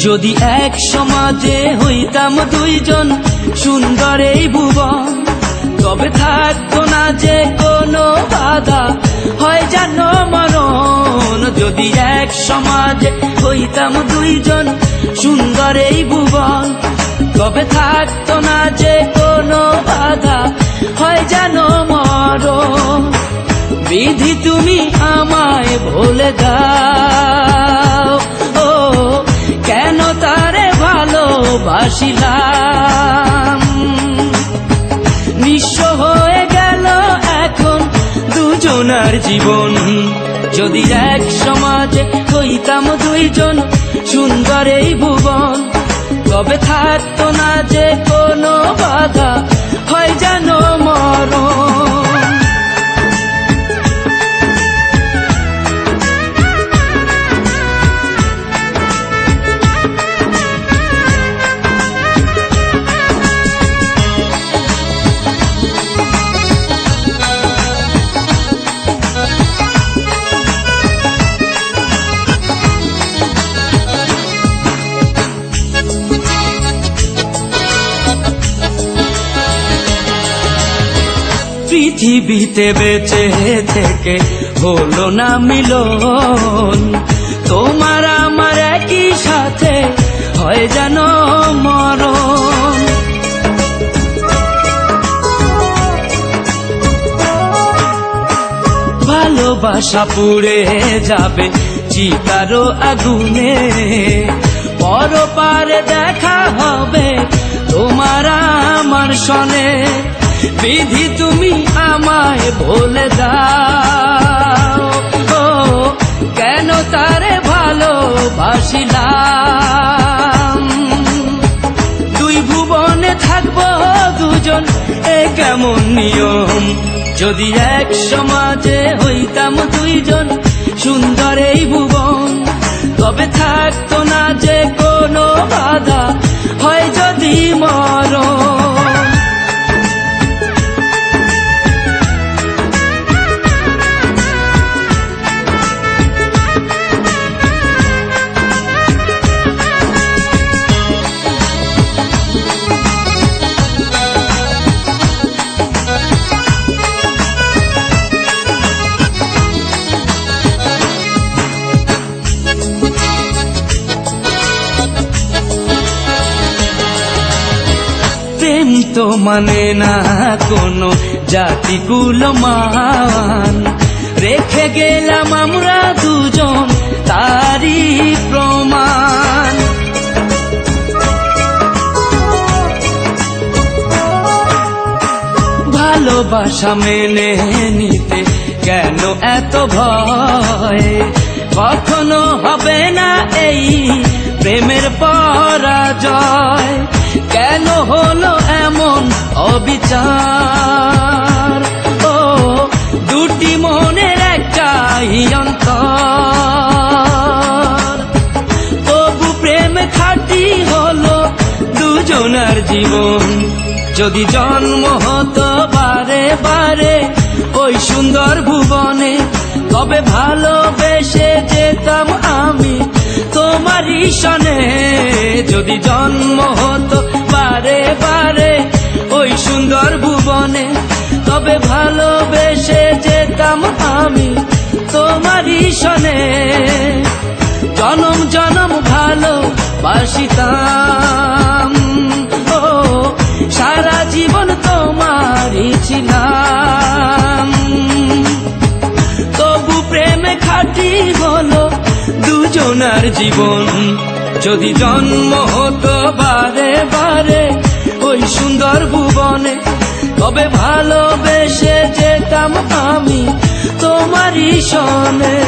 যদি এক সমাজে হইতাম দুইজন সুন্দর এই ভুবন, তবে থাকতো না যে কোনো বাধা, হয় যেন মরণ। যদি এক সমাজে হইতাম দুইজন সুন্দর এই ভুবন, তবে থাকতো না যে কোনো বাধা, হয় যেন মরণ। বিধি তুমি আমায় ভুলে দাও, ও কেন তারে ভালোবাসিলাম। নিঃস্ব হয়ে গেল এখন দুজনার জীবন। যদি এক সমাজে হইতাম দুইজন সুন্দর এই ভুবন, তবে থাকতো না যে কোনো বাধা, হয় যেন মরণ। পৃথিবীতে বেঁচে থেকে হলো না মিলন, তোমার আমার একই সাথে হয় যেন মরণ। ভালোবাসা পুড়ে যাবে চিতারো আগুনে, পরপারে দেখা হবে তোমার আমার সনে। বিধি তুমি আমায় ভুলে দাও, ও কেন তারে ভালোবাসিলাম। দুই ভুবনে থাকবো দুজন, এ কেমন নিয়ম। যদি এক সমাজে হইতাম দুইজন সুন্দর এই ভুবন, তবে থাকতো না যে কোনো বাধা, হয় যদি মরণ। প্রেম তো মানে না কোনো জাতি কুলমান, রেখে গেলাম আমরা দুজন তারই প্রমাণ। ভালোবাসা মেনে নিতে কেন এত ভয়, কখনো হবে না এই প্রেমের পরাজয়। কেন হলো এমন অবিচার, ও দুটি মনের একটাই অন্তর। তবু প্রেম খাঁটি হলো দুজনার জীবন। যদি জন্ম হতো বারে বারে ওই সুন্দর ভুবনে, তবে ভালোবেসে যেতাম আমি তোমারই সনে। যদি জন্ম হতো বারে বারে ওই সুন্দর ভুবনে, তবে ভালোবেসে যেতাম আমি তোমারই সনে। জনম জনম ভালোবাসিতাম, ও সারা জীবন তোমারই ছিলাম। তবু প্রেমে খাঁটি হলো দুজনার জীবন। যদি জন্ম হতো বারে বারে ওই সুন্দর ভুবনে, তবে ভালোবেসে যেতাম আমি তোমারই সনে।